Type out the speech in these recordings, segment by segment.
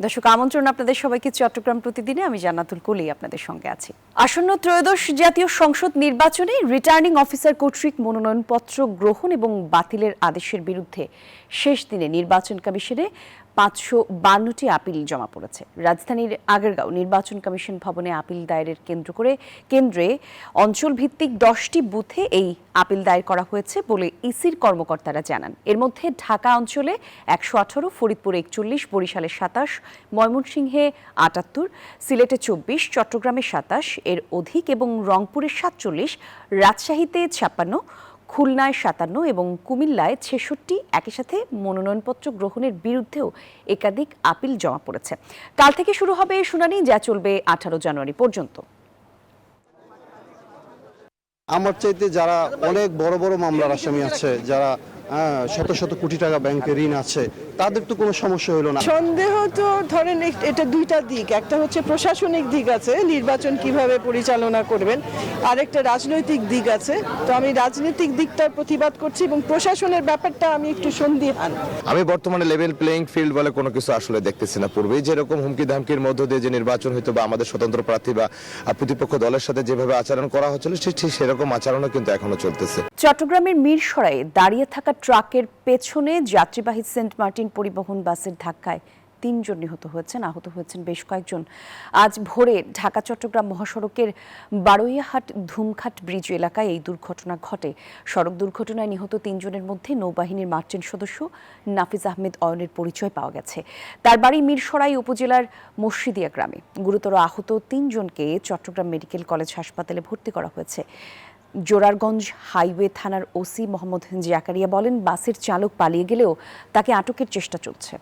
দর্শক আমন্ত্রণ আপনাদের সবাইকে চট্টগ্রাম প্রতিদিনে। আমি জান্নাতুল কলি আপনাদের সঙ্গে আছি। আসন্ন ত্রয়োদশ জাতীয় সংসদ নির্বাচনে রিটার্নিং অফিসার কর্তৃক মনোনয়নপত্র গ্রহণ এবং বাতিলের আদেশের বিরুদ্ধে শেষ দিনে নির্বাচন কমিশনে 552টি আপিল জমা পড়েছে। রাজধানীর আগারগাঁও নির্বাচন কমিশন ভবনে আপিল দায়েরের কেন্দ্রে অঞ্চল ভিত্তিক 10টি বুথে এই আপিল দায়ের করা হয়েছে বলে ইসির কর্মকর্তারা জানান। এর মধ্যে ঢাকা অঞ্চলে 118, ফরিদপুরে 41, বরিশালে 27, ময়মনসিংহে 78, সিলেটে 24, চট্টগ্রামে 27 এর অধিক এবং রংপুরে 47, রাজশাহীতে 56, খুলনায় 57 এবং কুমিল্লায় 66 একই সাথে মনোনয়নপত্র গ্রহণের বিরুদ্ধেও একাধিক আপিল জমা পড়েছে। কাল থেকে শুরু হবে শুনানি, যা চলবে 18 জানুয়ারি পর্যন্ত। আমার চাইতে যারা অনেক বড় বড় মামলার আসামি আছে, যারা শত শত কোটি টাকা ব্যাংকে ঋণ আছে, তাদের তো কোনো সমস্যা হলো না। সন্দেহ তো ধরেন এটা দুইটা দিক, একটা হচ্ছে প্রশাসনিক দিক আছে, নির্বাচন কিভাবে পরিচালনা করবেন, আর একটা রাজনৈতিক দিক আছে। তো আমি রাজনৈতিক দিকটার প্রতিবাদ করছি এবং প্রশাসনের ব্যাপারটা আমি একটু সন্দিহান। আমি বর্তমানে লেভেল প্লেইং ফিল্ড বলে কোনো কিছু আসলে দেখতেছি না। পূর্বেই যেরকম হুমকি ধামকির মধ্য দিয়ে যে নির্বাচন হইতো বা আমাদের স্বতন্ত্র প্রার্থী বা প্রতিপক্ষ দলের সাথে যেভাবে আচরণ করা হচ্ছিল, ঠিক সেরকম আচরণও কিন্তু এখনো চলতেছে। চট্টগ্রামের মিরসরাইয়ে দাঁড়িয়ে থাকা ট্রাকের পেছনে যাত্রীবাহী সেন্ট মার্টিন পরিবহন বাসের ধাক্কায় 3 জন নিহত হয়েছেন, আহত হয়েছেন বেশ কয়েকজন। আজ ভোরে ঢাকা চট্টগ্রাম মহাসড়কের বারৈয়াহাট ধুমঘাট ব্রিজ এলাকায় এই দুর্ঘটনা ঘটে। সড়ক দুর্ঘটনায় নিহত 3 জনের মধ্যে নৌবাহিনীর মার্চেন্ট সদস্য নাফিজ আহমেদ অয়নের পরিচয় পাওয়া গেছে। তার বাড়ি মিরসরাই উপজেলার মসজিদিয়া গ্রামে। গুরুতর আহত 3 জনকে চট্টগ্রাম মেডিকেল কলেজ হাসপাতালে ভর্তি করা হয়েছে। জোরারগঞ্জ হাইওয়ে থানার ওসি মোহাম্মদ জাকারিয়া বলেন, বাসের চালক পালিয়ে গেলেও তাকে আটকের চেষ্টা চলছে।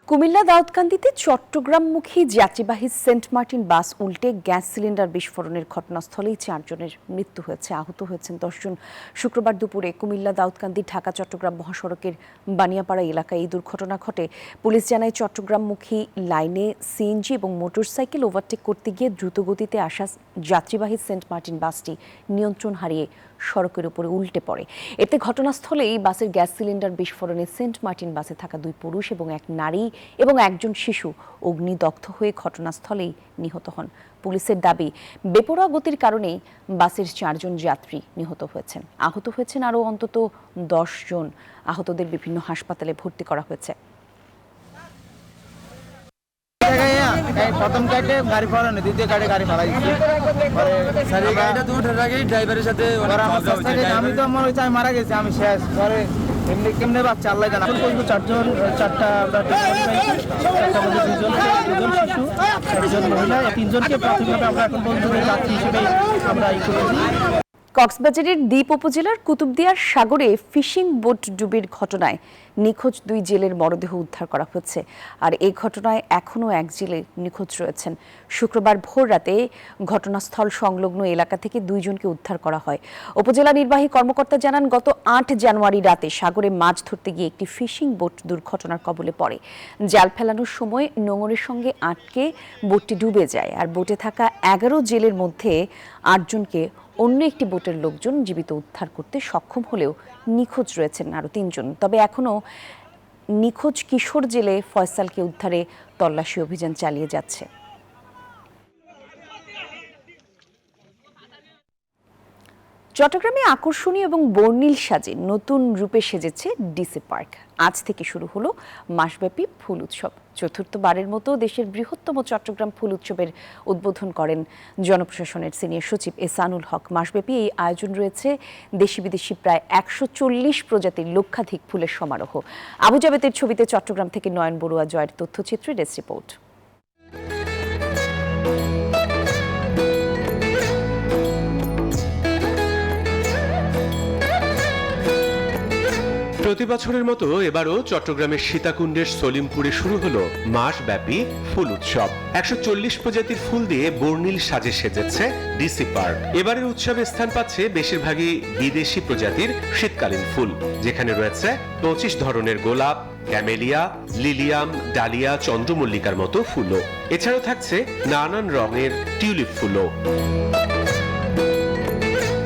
কুমিল্লা দাউদকান্দিতে চট্টগ্রামমুখী যাত্রীবাহী সেন্ট মার্টিন বাস উল্টে গ্যাস সিলিন্ডার বিস্ফোরণের ঘটনাস্থলেই 4 জনের মৃত্যু হয়েছে, আহত হয়েছেন 10 জন। শুক্রবার দুপুরে কুমিল্লা দাউদকান্দি ঢাকা চট্টগ্রাম মহাসড়কের বানিয়াপাড়া এলাকায় এই দুর্ঘটনা ঘটে। পুলিশ জানায়, চট্টগ্রামমুখী লাইনে সিএনজি এবং মোটরসাইকেল ওভারটেক করতে গিয়ে দ্রুতগতিতে আসা যাত্রীবাহী সেন্ট মার্টিন বাসটি নিয়ন্ত্রণ হারিয়ে সড়কের উপরে উল্টে পড়ে। এতে ঘটনাস্থলেই বাসের গ্যাস সিলিন্ডার বিস্ফোরণে সেন্ট মার্টিন বাসে থাকা 2 পুরুষ এবং 1 নারী এবং 1 জন শিশু অগ্নিদগ্ধ হয়ে ঘটনাস্থলেই নিহত হন। পুলিশের দাবি, বেপরোয়া গতির কারণে বাসের 4 জন যাত্রী নিহত হয়েছেন। আহত হয়েছেন আরও অন্তত 10 জন। আহতদের বিভিন্ন হাসপাতালে ভর্তি করা হয়েছে। প্রথম কাটে গাড়ি ফেরানো, দ্বিতীয় কাটে গাড়ি ফেলা ড্রাইভারের সাথে আমি তো মনে হচ্ছে আমি মারা গেছি, আমি শেষ। পরে এমনি কেমনে বাচ্চা আল্লাহ জানা। 4টা শিশু, 1জন মহিলা, 3 জনকে প্রাথমিকভাবে আমরা এখন বন্ধুদের যাত্রী হিসেবে আমরা করেছি। কক্সবাজারের দ্বীপ উপজেলার কুতুবদিয়ার সাগরে ফিশিং বোট ডুবির ঘটনায় নিখোঁজ 2 জেলের মরদেহ উদ্ধার করা হয়েছে। আর এই ঘটনায় এখনও 1 জেলে নিখোঁজ রয়েছেন। শুক্রবার ভোর রাতে ঘটনাস্থল সংলগ্ন এলাকা থেকে 2 জনকে উদ্ধার করা হয়। উপজেলা নির্বাহী কর্মকর্তা জানান, গত 8 জানুয়ারি রাতে সাগরে মাছ ধরতে গিয়ে একটি ফিশিং বোট দুর্ঘটনার কবলে পড়ে। জাল ফেলানোর সময় নোঙরের সঙ্গে আটকে বোটটি ডুবে যায়। আর বোটে থাকা 11 জেলের মধ্যে 8 জনকে অন্য একটি বোটের লোকজন জীবিত উদ্ধার করতে সক্ষম হলেও নিখোঁজ রয়েছেন আরও 3 জন। তবে এখনও নিখোঁজ কিশোর জেলে ফয়সালকে উদ্ধারে তল্লাশি অভিযান চালিয়ে যাচ্ছে। চট্টগ্রামে আকর্ষণীয় এবং বর্ণিল সাজে নতুন রূপে সেজেছে ডিসি পার্ক। আজ থেকে শুরু হলো মাসব্যাপী ফুল উৎসব। চতুর্থবারের মতো দেশের বৃহত্তম চট্টগ্রাম ফুল উৎসবের উদ্বোধন করেন জনপ্রশাসনের সিনিয়র সচিব এহসানুল হক। মাসব্যাপী এই আয়োজন রয়েছে দেশি বিদেশি প্রায় 140 প্রজাতির লক্ষাধিক ফুলের সমারোহ। আবু জাবেদের ছবিতে চট্টগ্রাম থেকে নয়ন বড়ুয়া জয়ের তথ্যচিত্রে ডেস্ক রিপোর্ট। প্রতি বছরের মতো এবারও চট্টগ্রামের সীতাকুণ্ডের সলিমপুরে শুরু হলো মাসব্যাপী ফুল উৎসব। 140 প্রজাতির ফুল দিয়ে বর্ণিল সাজে সেজেছে ডিসি পার্ক। এবারের উৎসবে স্থান পাচ্ছে বেশিরভাগই বিদেশি প্রজাতির শীতকালীন ফুল, যেখানে রয়েছে 25 ধরনের গোলাপ, ক্যামেলিয়া, লিলিয়াম, ডালিয়া, চন্দ্রমল্লিকার মতো ফুলও। এছাড়াও থাকছে নানান রঙের টিউলিপ ফুলও।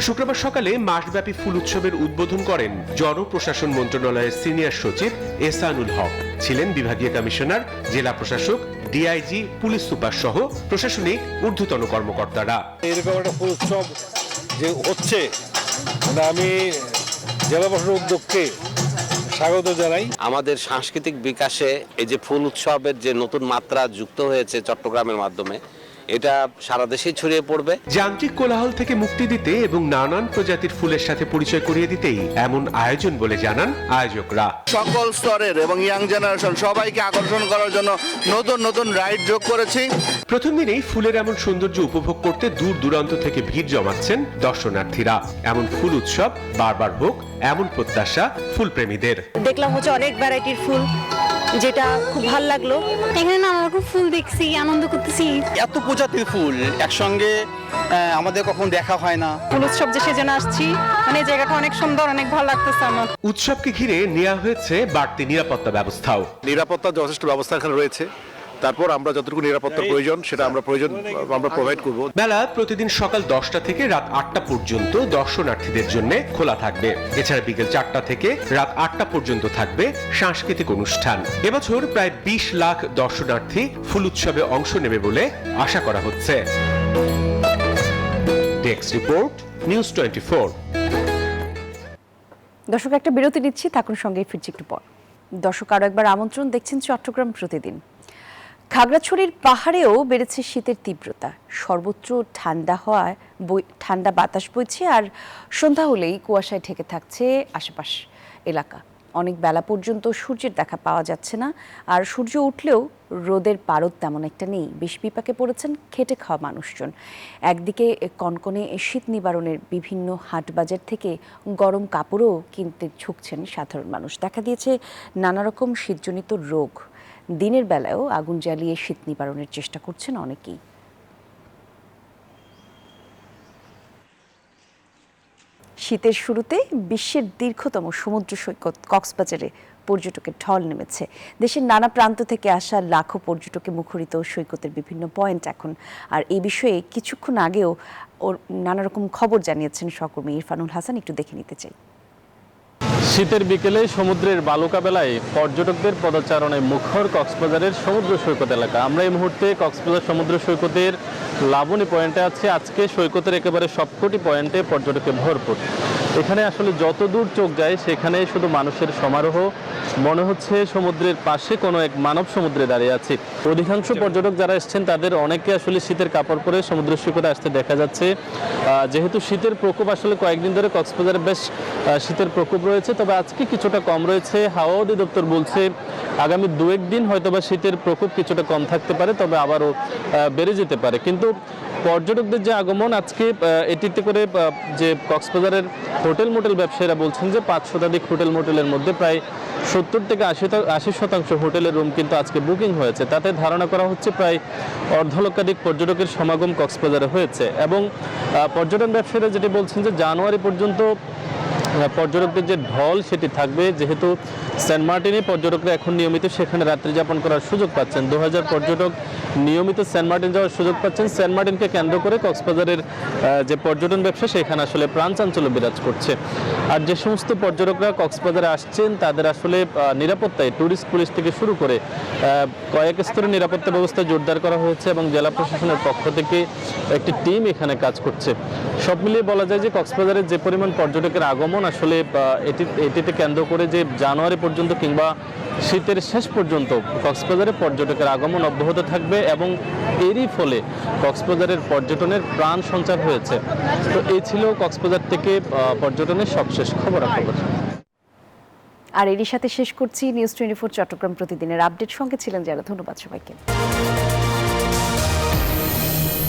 শুক্রবার সকালে মাসব্যাপী ফুল উৎসবের উদ্বোধন করেন জনপ্রশাসন মন্ত্রণালয়ের সিনিয়র সচিব এহসানুল হক। ছিলেন বিভাগীয় কমিশনার, জেলা প্রশাসক, ডিআইজি, পুলিশ সুপার সহ প্রশাসনিক ঊর্ধ্বতন কর্মকর্তারা। এরকম একটা ফুল উৎসব যে হচ্ছে, আমি জেলা প্রশাসনের উদ্যোগকে স্বাগত জানাই। আমাদের সাংস্কৃতিক বিকাশে এই যে ফুল উৎসবের যে নতুন মাত্রা যুক্ত হয়েছে চট্টগ্রামের মাধ্যমে, এটা সারা দেশেই ছড়িয়ে পড়বে। যান্ত্রিক কোলাহল থেকে মুক্তি দিতে এবং নানান প্রজাতির ফুলের সাথে পরিচয় করিয়ে দিতেই এমন আয়োজন বলে জানান আয়োজকরা। সকল স্তরের এবং ইয়াং জেনারেশন সবাইকে আকর্ষণ করার জন্য নতুন নতুন রাইড যোগ করেছি। প্রথম দিনেই ফুলের এমন সৌন্দর্য উপভোগ করতে দূর দূরান্ত থেকে ভিড় জমাচ্ছেন দর্শনার্থীরা। এমন ফুল উৎসব বারবার হোক এমন প্রত্যাশা ফুলপ্রেমীদের। দেখলাম হচ্ছে অনেক ভ্যারাইটির ফুল, যেটা খুব ভালো লাগলো। এখানে নানা রকম ফুল দেখছি, আনন্দ করতেছি। এত প্রজাতির ফুল একসঙ্গে আমাদের কখন দেখা হয় না। ফুল উৎসব যে সেজন্য আসছি, মানে জায়গাটা অনেক সুন্দর, অনেক ভালো লাগতেছে আমার। উৎসবকে ঘিরে নেওয়া হয়েছে বাড়তি নিরাপত্তা ব্যবস্থাও। নিরাপত্তার যথেষ্ট ব্যবস্থা এখানে রয়েছে। তারপর আমরা যতটুকু নিরাপত্তার প্রয়োজন সেটা আমরা প্রোভাইড করব। মেলা প্রতিদিন সকাল 10টা থেকে রাত 8টা পর্যন্ত দর্শনার্থীদের জন্য খোলা থাকবে। এছাড়া বিকেল 4টা থেকে রাত 8টা পর্যন্ত থাকবে সাংস্কৃতিক অনুষ্ঠান। এবছর প্রায় 20 লাখ দর্শনার্থী ফুল উৎসবে অংশ নেবে বলে আশা করা হচ্ছে। Desk report, news 24। দর্শক, একটা বিরতি নিচ্ছি, থাকুন সঙ্গে, ফিরছি একটু পর। দর্শক, আরো একবার আমন্ত্রণ, দেখছেন চট্টগ্রাম প্রতিদিন। খাগড়াছড়ির পাহাড়েও বেড়েছে শীতের তীব্রতা। সর্বত্র ঠান্ডা বাতাস বইছে, আর সন্ধ্যা হলেই কুয়াশায় ঢেকে থাকছে আশেপাশ এলাকা। অনেক বেলা পর্যন্ত সূর্যের দেখা পাওয়া যাচ্ছে না, আর সূর্য উঠলেও রোদের পারদ তেমন একটা নেই। বেশ বিপাকে পড়েছেন খেটে খাওয়া মানুষজন। একদিকে কনকনে শীত নিবারণের বিভিন্ন হাটবাজার থেকে গরম কাপড়ও কিনতে ঝুঁকছেন সাধারণ মানুষ। দেখা দিয়েছে নানা রকম শীতজনিত রোগ। দিনের বেলায়ও আগুন জ্বালিয়ে শীত নিবারণের চেষ্টা করছেন অনেকেই। শীতের শুরুতে বিশ্বের দীর্ঘতম সমুদ্র সৈকত কক্সবাজারে পর্যটকের ঢল নেমেছে। দেশের নানা প্রান্ত থেকে আসা লাখো পর্যটকে মুখরিত সৈকতের বিভিন্ন পয়েন্ট এখন। আর এই বিষয়ে কিছুক্ষণ আগেও নানা রকম খবর জানিয়েছেন সহকর্মী ইরফানুল হাসান, একটু দেখে নিতে চাই। শীতের বিকেলে সমুদ্রের বালুকা বেলায় পর্যটকদের পদচারণায় মুখর কক্সবাজারের সমুদ্র সৈকত এলাকা। আমরা এই মুহূর্তে কক্সবাজার সমুদ্র সৈকতের লাবণী পয়েন্টে আছি। আজকে সৈকতের একেবারে সবকটি পয়েন্টে পর্যটকে ভরপুর। এখানে আসলে যত দূর চোখ যায় সেখানে শুধু মানুষের সমারোহ। মনে হচ্ছে সমুদ্রের পাশে কোনো এক মানব সমুদ্রে দাঁড়িয়ে আছি। অধিকাংশ পর্যটক যারা এসছেন তাদের অনেকে আসলে শীতের কাপড় পরে সমুদ্র সৈকতে আসতে দেখা যাচ্ছে। যেহেতু শীতের প্রকোপ আসলে কয়েকদিন ধরে কক্সবাজারে বেশ শীতের প্রকোপ রয়েছে, তবে আজকে কিছুটা কম রয়েছে। হাওয়া অধিদপ্তর বলছে আগামী 2-1 দিন হয়তোবা শীতের প্রকোপ কিছুটা কম থাকতে পারে, তবে আবারও বেড়ে যেতে পারে। কিন্তু পর্যটকদের যে আগমন আজকে, এটিতে করে যে কক্সবাজারের হোটেল মোটেল ব্যবসায়ীরা বলছেন যে 5 শতাধিক হোটেল মোটেলের মধ্যে প্রায় 70 থেকে 80% হোটেলের রুম কিন্তু আজকে বুকিং হয়েছে। তাতে ধারণা করা হচ্ছে প্রায় অর্ধলক্ষাধিক পর্যটকের সমাগম কক্সবাজারে হয়েছে। এবং পর্যটন ব্যবসায়ীরা যেটি বলছেন যে জানুয়ারি পর্যন্ত পর্যটকদের যে ঢল সেটি থাকবে। যেহেতু সেন্ট মার্টিনে পর্যটকরা এখন নিয়মিত সেখানে রাত্রি যাপন করার সুযোগ পাচ্ছেন। 2000 পর্যটক নিয়মিত সেন্ট মার্টিন যাওয়ার সুযোগ পাচ্ছেন। সেন্ট মার্টিনকে কেন্দ্র করে কক্সবাজারের যে পর্যটন ব্যবসা সেখানে আসলে প্রাণ চাঞ্চল্য বিরাজ করছে। আর যে সমস্ত পর্যটকরা কক্সবাজারে আসছেন তাদের আসলে নিরাপত্তায় ট্যুরিস্ট পুলিশ থেকে শুরু করে কয়েক স্তরে নিরাপত্তা ব্যবস্থা জোরদার করা হয়েছে এবং জেলা প্রশাসনের পক্ষ থেকে একটি টিম এখানে কাজ করছে। সব মিলিয়ে বলা যায় যে কক্সবাজারের যে পরিমাণ পর্যটকের আগমন আসলে এটিতে কেন্দ্র করে যে জানুয়ারি পর্যন্ত কিংবা শীতের শেষ পর্যন্ত কক্সবাজারে পর্যটকের আগমন অব্যাহত থাকবে এবং এরই ফলে কক্সবাজারের পর্যটনের প্রাণ সঞ্চার হয়েছে। তো এই ছিল কক্সবাজার থেকে পর্যটনের সবশেষ খবরাখবর। আর এরই সাথে শেষ করছি নিউজ 24 চট্টগ্রাম প্রতিদিনের আপডেট। সঙ্গে ছিলেন যারা, ধন্যবাদ সবাইকে।